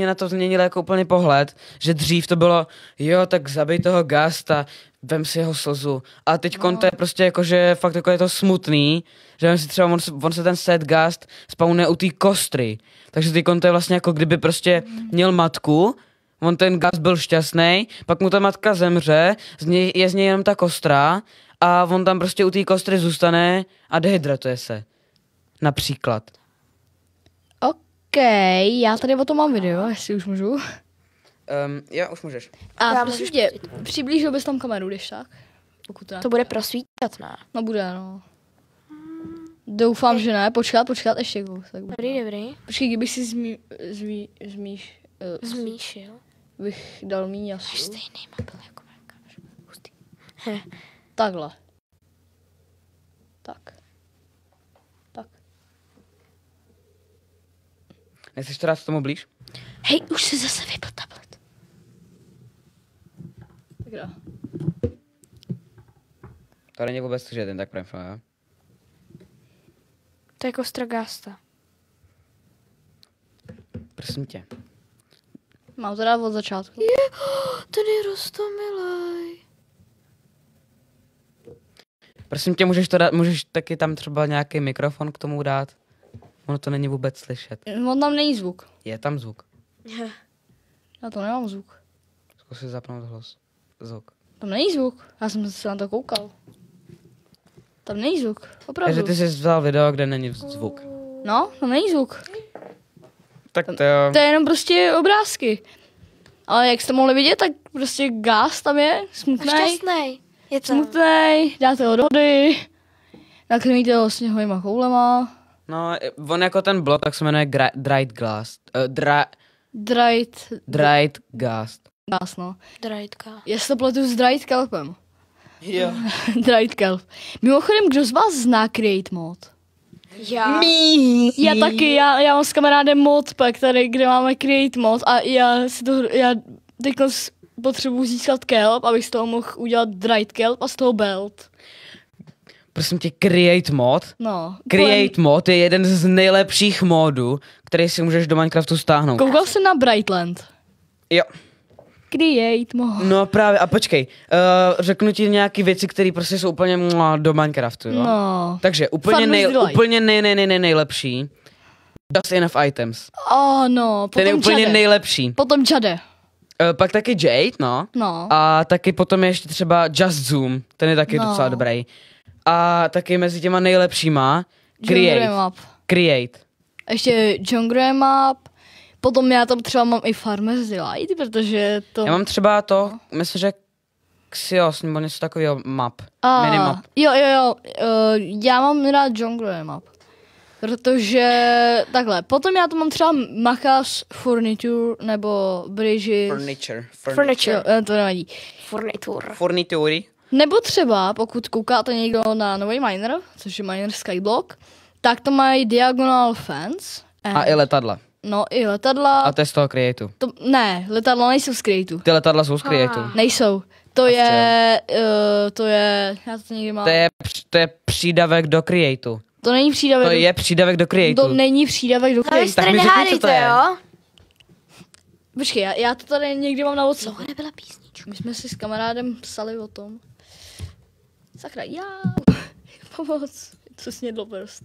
na to změnili jako úplně pohled, že dřív to bylo, jo, tak zabij toho gásta, vem si jeho slzu. A teď to je prostě jako, že fakt jako je to smutný, že vem si třeba, on se ten sad gást spawnuje u té kostry. Takže teď to je vlastně jako kdyby prostě měl matku, on ten gást byl šťastný, pak mu ta matka zemře, je z něj jenom ta kostra a on tam prostě u té kostry zůstane a dehydratuje se. Například. já tady o tom mám video, jestli už můžu. Já už můžeš. A Já prosím můžu tě, přiblížil bys tam kameru, když tak? Pokud ne. To bude prosvítat, ne? No bude, no. Doufám, že ne. Počkat, ještě kousek. Dobrý. Počkej, kdybych si Zmíšil. bych dal míň jasu. Máš stejný mobil jako Marka. Hustý. Takhle. Tak. Nechceš to dát k tomu blíž? Hej, už se zase vypl tablet. Tak jo. To není vůbec slyšet, ten tak prefá, jo? To je jako Stragasta. Prosím tě. Mám to dát od začátku. Ten je roztomilej. Prosím tě, můžeš taky tam třeba nějaký mikrofon k tomu dát? Ono to není vůbec slyšet. On tam není zvuk. Je tam zvuk. Já to nemám zvuk. Zkus si zapnout zvuk. Tam není zvuk. Já jsem se na to koukal. Tam není zvuk. Opravdu. Takže ty jsi vzal video, kde není zvuk. No, tam není zvuk. Tak to jo. To je jenom prostě obrázky. Ale jak jste mohli vidět, tak prostě gas tam je. Smutnej. Šťastnej. Je to. Smutnej. Dáte ho do vody. Nakrmíte ho sněhovýma koulema. No, on jako ten blok, tak se jmenuje Dried Glass. Dried Gas. Gas, no. Drajtka. Já si to pletu s Dried Kelpem. Jo. Dried Kelp. Mimochodem, kdo z vás zná Create Mod? Já. Já taky, já mám s kamarádem modpack tady, kde máme Create Mod a já teď potřebuji získat kelp, abych z toho mohl udělat dried kelp a z toho belt. Prosím tě, Create Mod. No. Create Mod je jeden z nejlepších modů, který si můžeš do Minecraftu stáhnout. Koukal jsem na Brightland. Jo. Create Mod. No právě, a počkej, řeknu ti nějaký věci, které prostě jsou úplně do Minecraftu, jo? No. Takže úplně nejlepší. Just enough items. No, potom Ten je úplně Jade. nejlepší. Potom Jade. Pak taky Jade, no. No. A taky potom je ještě třeba Just Zoom, ten je taky docela dobrý. A taky mezi těma nejlepšíma Create. Ještě Jungle Map. Potom já tam třeba mám i Farmer's Delight, protože to... Já mám třeba to, myslím, že Xios, nebo něco takového map. Minimap. Jo. Já mám rád Jungle Map. Protože takhle, potom já to mám třeba Machas Furniture nebo Bridges. Furniture. Jo, to nevadí. Furnitury. Nebo třeba, pokud koukáte někdo na nový miner, což je miner Skyblock, tak to mají Diagonal Fence. A i letadla. No, i letadla. A to je z toho Createu. Ne, letadla nejsou z Createu. Ty letadla jsou z Createu. Nejsou. To je, já to někdy mám. To je přídavek do Createu. To není přídavek. To je přídavek do Createu. To není přídavek do Ale Createu. tady mi řekni, co to nehádejte, je. jo? Počkej, já to tady někdy mám na WhatsApp. Tohle nebyla písnička. My jsme si s kamarádem psali o tom. Sakra, pomoc. Co snědlo prst.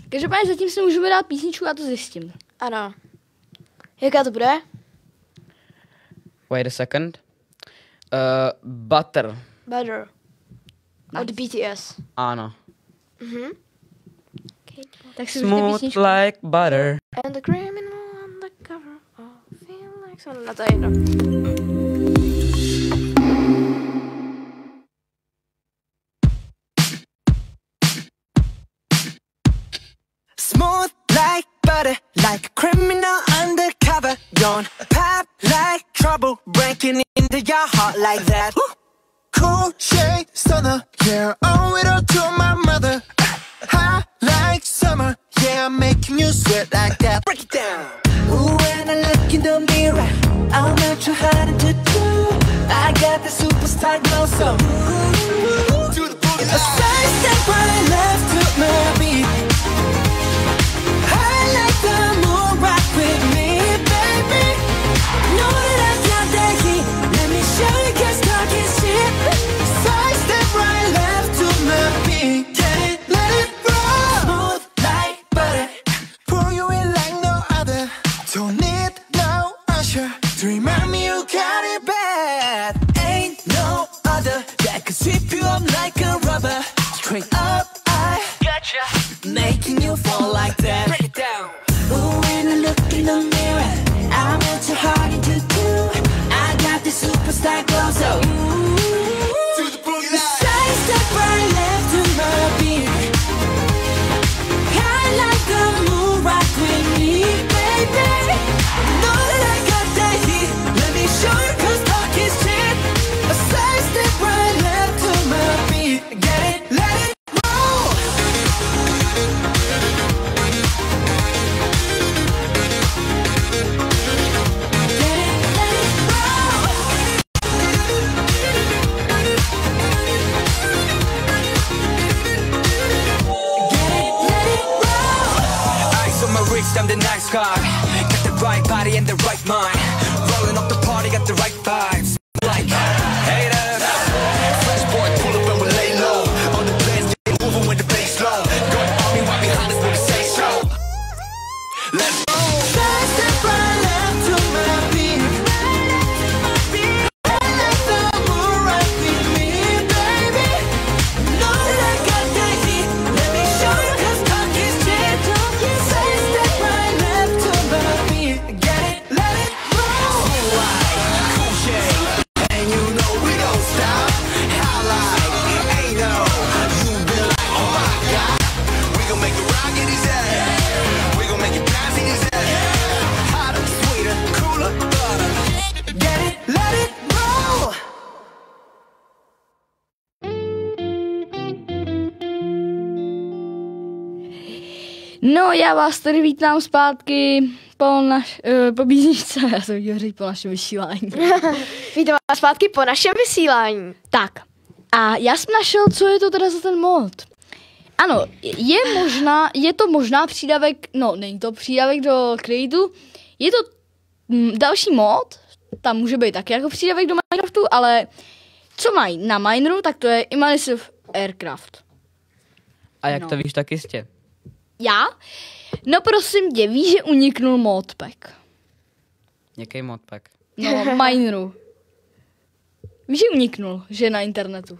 Každopádně zatím si můžeme dát písničku, já to zjistím. Ano. Jaká to bude? Wait a second. Butter. Butter. Od BTS. Ano. Tak si užijte Smooth písničku. like butter. And the criminal on the cover. Oh, feel like some... No to je jedno. Smooth like butter, like a criminal undercover. Don't pop like trouble, breaking into your heart like that. Cool shade stunner, yeah, owe it all to my mother. Hot like summer, yeah, I'm making you sweat like that. Break it down. Ooh, when I look in the mirror, I'm not too hard to do. I got the superstar glow, so ooh, do the booty. A side step right left to my beat. I like the moon rock with me, baby. Know that I got that heat. Let me show you, 'cause talking shit. Side step right left to my beat. Can't let it roll. Smooth like butter. Pour you in like no other. Don't need no usher to remind me you got it bad. Ain't no other that can sweep you up like a rubber. Straight up, I gotcha. what your heart into do. I got the superstar glow, so to the boogie line. Side step right left to my beat. High like the moon, rock with me, baby. Know that I got that heat. Let me show you 'cause talk is cheap. A side step right left to my beat. Get it, let it roll. I'm the nice guy. Got the right body and the right mind. Rolling up the party, got the right vibes. Like haters. Fresh boy, pull up and we lay low. On the dance, get moving with the bass low. Going on me right behind us when we say so. Let's go. Side step right left to my beat. Let the moon rock with me, baby. Know that I got that heat. Let me show you 'cause talk is cheap. Side step right left to my beat. Get it, let it roll. Cool shade. And you know we don't stop. How like, ain't no. You be like, oh my God. We gon' make it rock in his ass. We gon' make it bounce in his ass. Hotter, sweeter, cooler, butter. Get it, let it roll. No, já vás tady vítám zpátky po písničce, já jsem chtěl říct po našem vysílání. Vítám vás zpátky po našem vysílání. Tak, a já jsem našel, co je to teda za ten mod. Ano, je to možná přídavek, no není to přídavek do Createu, je to další mod, tam může být taky jako přídavek do Minecraftu, ale co mají na Mineru, tak to je Immersive Aircraft. A jak to víš tak jistě? Já? No prosím tě, víš, že uniknul modpack. Jaký modpack? No, Mineru. Víš, že uniknul, že je na internetu.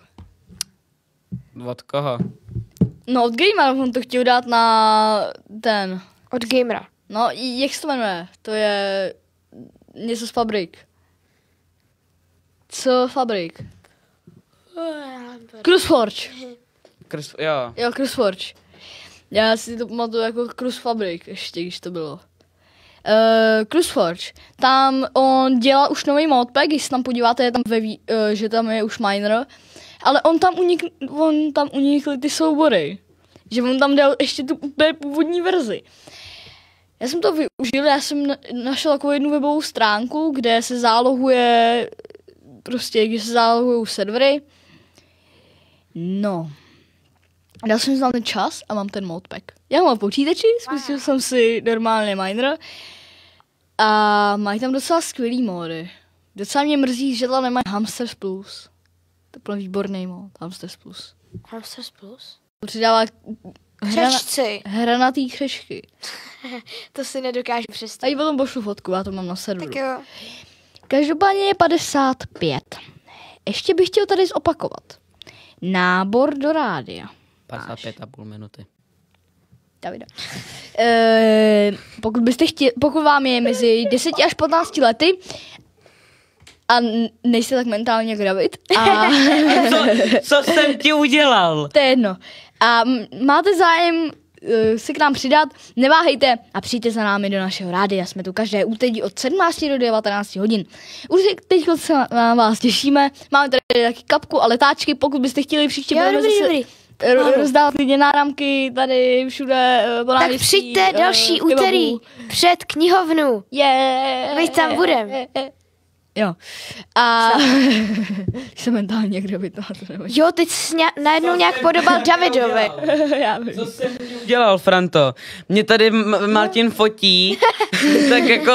Od koho? No, od Gamera, on to chtěl dát na ten. Od Gamera. No, jak se to jmenuje? To je něco z Fabrik. Co Fabrik? CruiseForge. Jo, CruiseForge. Já si to pamatuju jako Cruise Fabrik, ještě když to bylo. CruiseForge. Tam on dělal už nový modpack, když se tam podíváte, je tam že tam je už miner. Ale on tam unikly ty soubory. Že on tam dal ještě tu úplně původní verzi. Já jsem to využil, já jsem našel takovou jednu webovou stránku, kde se zálohuje, kde se zálohují servery. No. Dal jsem tam ten čas a mám ten modpack. Já mám počítači, spustil jsem si normálně miner a mají tam docela skvělý módy. Docela mě mrzí, že tam nemají Hamsters Plus. To byl výborný mod, Hamsters Plus. Hamsters Plus? Přidává hranatý křečky. To si nedokážu představit. A i potom pošlu fotku, já to mám na serveru. Tak jo. Každopádně je 55. Ještě bych chtěl tady zopakovat. Nábor do rádia. 55,5 minuty. Davida. Pokud vám je mezi 10 až 15 lety a nejste tak mentálně jako David. A Co jsem ti udělal? To je jedno. A máte zájem se k nám přidat, neváhejte a přijďte za námi do našeho rádia. Jsme tu každé úterý od 17 do 19 hodin. Už teď se na vás těšíme. Máme tady taky kapku a letáčky, pokud byste chtěli příště rozdávat lidi náramky tady všude po náměstí. Tak přijďte další úterý před knihovnu. My tam budeme. Jo. A jsem mentálně jak David. Jo, teď jsi najednou nějak podobal Davidovi. Co jsem udělal, Franto? Mě tady Martin fotí, tak jako...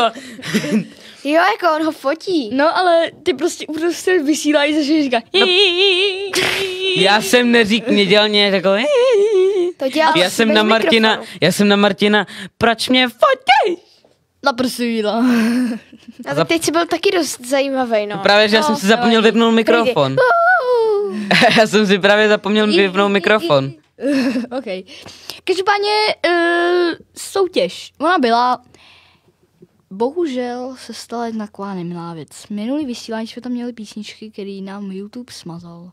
Jo, jako on ho fotí. No, ale ty prostě vysílají, že říká... No, já jsem nedělal nějak takový... To dělal já jsem na Martina, proč mě fotíš? Na prsvíla. A tak teď jsi byl taky dost zajímavý, no. Právě, že já jsem si zapomněl vypnout mikrofon. Já jsem si právě zapomněl vypnout mikrofon. OK. Každopádně soutěž. Ona byla bohužel se stala jedna taková nemilá věc. Minulý vysílání jsme tam měli písničky, který nám YouTube smazal.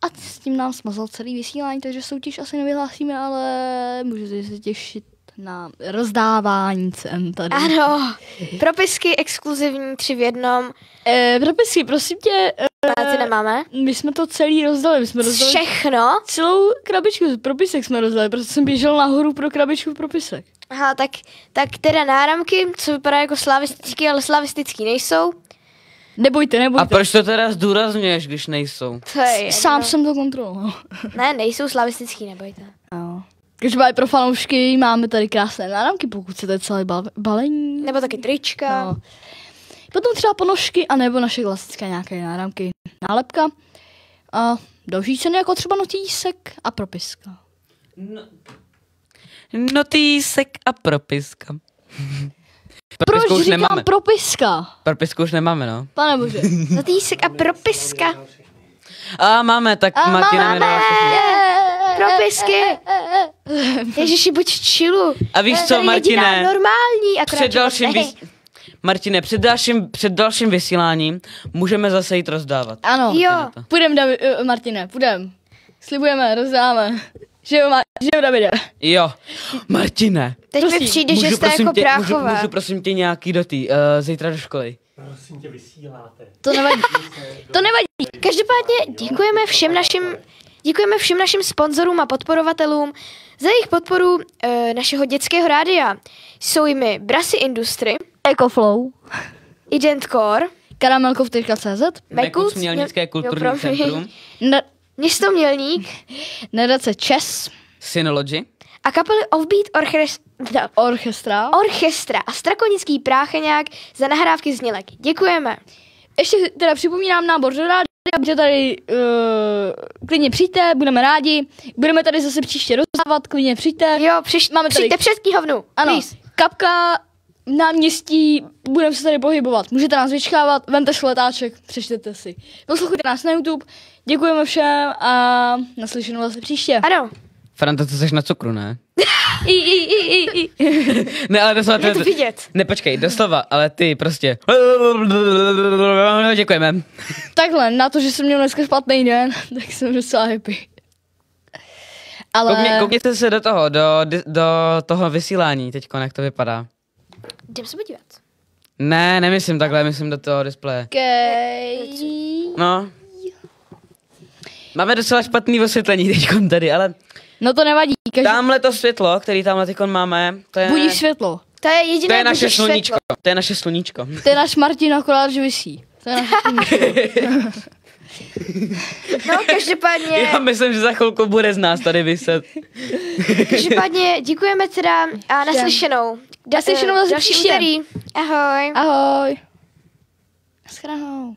A s tím nám smazal celý vysílání, takže soutěž asi nevyhlásíme, ale můžete se těšit na rozdávání cen tady. Ano, propisky exkluzivní 3 v jednom. Propisky, prosím tě. Ty nemáme? My jsme to celý rozdali. My jsme rozdali všechno? Celou krabičku z propisek jsme rozdali, protože jsem běžel nahoru pro krabičku propisek. Aha, tak teda náramky, co vypadá jako slavistický, ale slavistický nejsou. Nebojte. A proč to teda zdůrazňuješ, když nejsou? Sám jsem to kontroloval. Ne, nejsou slavistický, nebojte. No. Každopádně pro fanoušky máme tady krásné náramky, pokud chcete celé balení. Nebo taky trička. No. Potom třeba ponožky, anebo naše klasické nějaké náramky. Nálepka. A další ceny jako třeba notísek a propiska. Notísek a propiska. Proč říkám nemáme. Propiska? Propisku už nemáme, no. Pane bože. Notísek a propiska. A máme, tak Martina jmenovala propisky. Ježiši, buď v čilu. A víš co, Martine? Normální, Martine, před dalším vysíláním můžeme zase jít rozdávat. Ano. Jo. Martine, půjdem. Slibujeme, rozdáme. Že jo, Davide? Jo. Martine. Teď mi přijde, že jste jako práchové. Můžu prosím tě nějaký zítra do školy. Prosím tě, vysíláte. To nevadí. Každopádně děkujeme všem našim sponzorům a podporovatelům za jejich podporu našeho dětského rádia. Jsou jimi Brasy Industry, Ecoflow, Identcore, Karamelkov.cz, Mekus Mělnické kulturní centrum, Město Mělník, Nadace Chess, Synology a kapely Offbeat Orchestra a Strakonický prácheňák za nahrávky znělek. Děkujeme. Ještě teda připomínám nábor do rádia, že tady klidně přijďte, budeme rádi. Budeme tady zase příště rozdávat, klidně přijďte. Jo, přijďte před knihovnu. Ano, please. Kapka, náměstí, budeme se tady pohybovat. Můžete nás vyčkávat, vemte si letáček, přečtěte si. Poslouchejte nás na YouTube, děkujeme všem a naslyšenou zase příště. Ano. Franta, ty jsi na cukru, ne? I. Ne, ale doslova... Je to vidět. Ne, počkej, doslova, ale ty prostě... Děkujeme. Takhle, na to, že jsem měl dneska špatný den, tak jsem docela happy. Ale... Koukněte se do toho vysílání teďko, jak to vypadá. Jdem se podívat. Ne, nemyslím takhle, myslím do toho displeje. Okay. No. Máme docela špatný osvětlení teďkon tady, ale... No to nevadí. Tamhle to světlo, který tamhle teďkon máme, to je... Budíš světlo. To je jediné, to je naše sluníčko. Světlo. To je naše sluníčko. To je náš Martin, akorát, že visí. To je naše sluníčko. No, každopádně... Já myslím, že za chvilku bude z nás tady vyset. Každopádně děkujeme teda a naslyšenou. Naslyšenou zase další příště. úterý. Ahoj. Ahoj. Naschledanou.